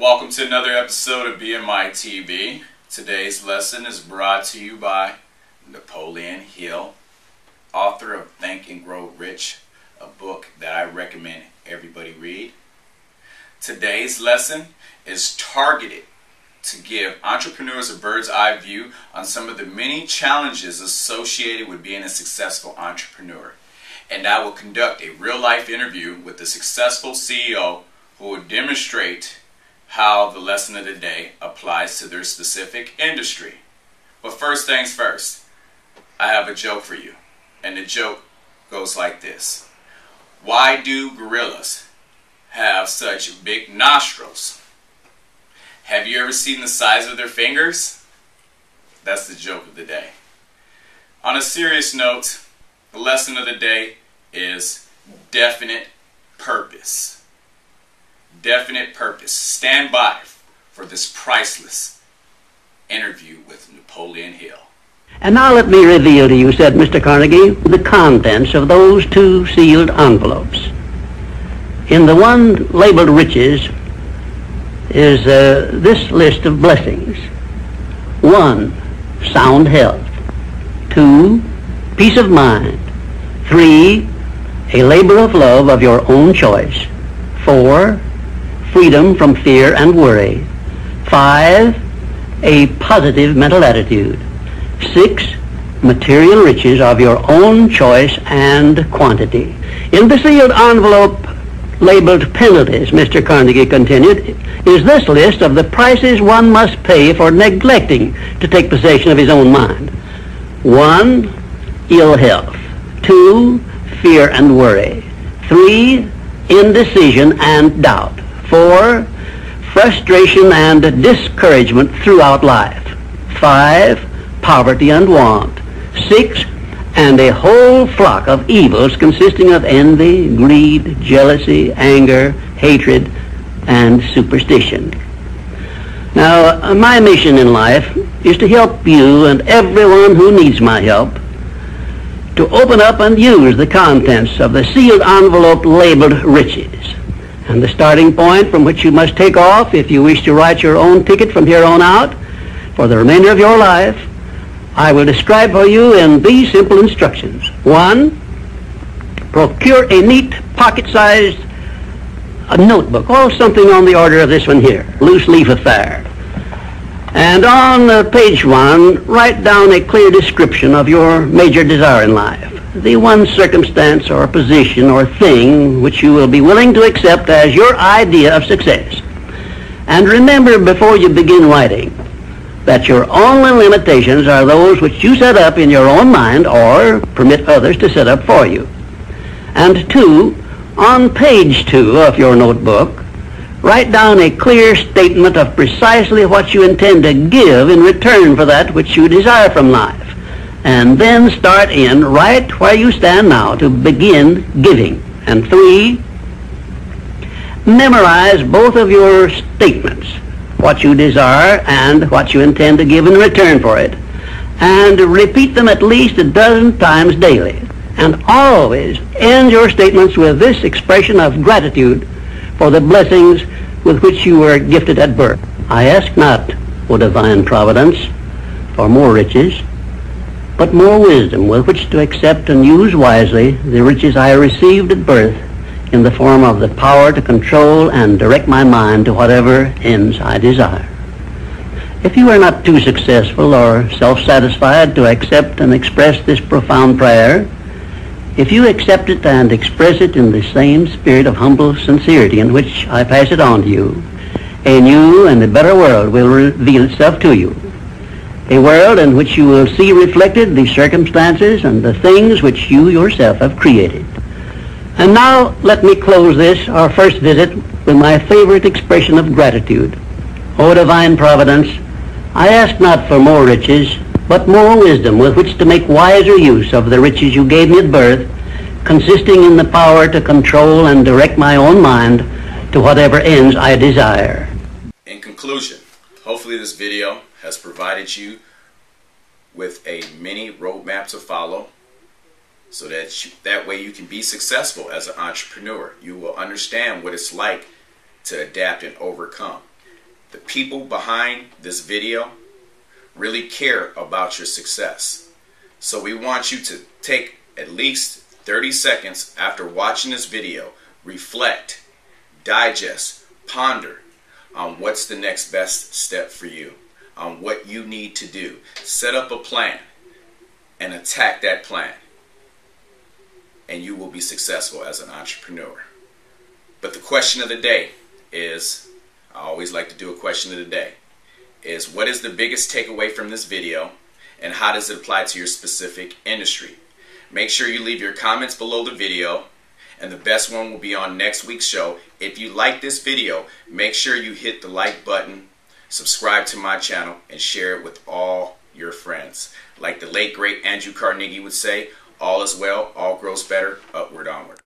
Welcome to another episode of BMI TV. Today's lesson is brought to you by Napoleon Hill, author of Think and Grow Rich, a book that I recommend everybody read. Today's lesson is targeted to give entrepreneurs a bird's eye view on some of the many challenges associated with being a successful entrepreneur. And I will conduct a real-life interview with the successful CEO who will demonstrate how the lesson of the day applies to their specific industry. But first things first, I have a joke for you. And the joke goes like this. Why do gorillas have such big nostrils? Have you ever seen the size of their fingers? That's the joke of the day. On a serious note, the lesson of the day is definite purpose. Definite purpose. Stand by for this priceless interview with Napoleon Hill. And now let me reveal to you, said Mr. Carnegie, the contents of those two sealed envelopes. In the one labeled riches is this list of blessings. 1, sound health. 2, peace of mind. 3, a labor of love of your own choice. 4, freedom from fear and worry. 5, a positive mental attitude. 6, material riches of your own choice and quantity. In the sealed envelope labeled penalties, Mr. Carnegie continued, is this list of the prices one must pay for neglecting to take possession of his own mind. 1, ill health. 2, fear and worry. 3, indecision and doubt. 4, frustration and discouragement throughout life. 5, poverty and want. 6, and a whole flock of evils consisting of envy, greed, jealousy, anger, hatred, and superstition. Now, my mission in life is to help you and everyone who needs my help to open up and use the contents of the sealed envelope labeled riches. And the starting point from which you must take off if you wish to write your own ticket from here on out for the remainder of your life, I will describe for you in these simple instructions. 1, procure a neat pocket-sized notebook, or something on the order of this one here, loose leaf affair. And on page 1, write down a clear description of your major desire in life, the one circumstance or position or thing which you will be willing to accept as your idea of success. And remember before you begin writing that your only limitations are those which you set up in your own mind or permit others to set up for you. And 2, on page 2 of your notebook, write down a clear statement of precisely what you intend to give in return for that which you desire from life. And then start in right where you stand now to begin giving. And 3, memorize both of your statements, what you desire and what you intend to give in return for it, and repeat them at least a dozen times daily. And always end your statements with this expression of gratitude for the blessings with which you were gifted at birth. I ask not, O divine providence, for more riches, but more wisdom with which to accept and use wisely the riches I received at birth in the form of the power to control and direct my mind to whatever ends I desire. If you are not too successful or self-satisfied to accept and express this profound prayer, if you accept it and express it in the same spirit of humble sincerity in which I pass it on to you, a new and a better world will reveal itself to you. A world in which you will see reflected the circumstances and the things which you yourself have created. And now let me close this, our first visit, with my favorite expression of gratitude. O divine providence, I ask not for more riches, but more wisdom with which to make wiser use of the riches you gave me at birth, consisting in the power to control and direct my own mind to whatever ends I desire. In conclusion, hopefully this video has provided you with a mini roadmap to follow so that way you can be successful as an entrepreneur. You will understand what it's like to adapt and overcome. The people behind this video really care about your success. So we want you to take at least 30 seconds after watching this video, reflect, digest, ponder on what's the next best step for you, on what you need to do. Set up a plan and attack that plan, and you will be successful as an entrepreneur. But the question of the day is, I always like to do a question of the day, is what is the biggest takeaway from this video and how does it apply to your specific industry? Make sure you leave your comments below the video, and the best one will be on next week's show. If you like this video, make sure you hit the like button, subscribe to my channel, and share it with all your friends. Like the late great Andrew Carnegie would say, all is well, all grows better, upward, onward.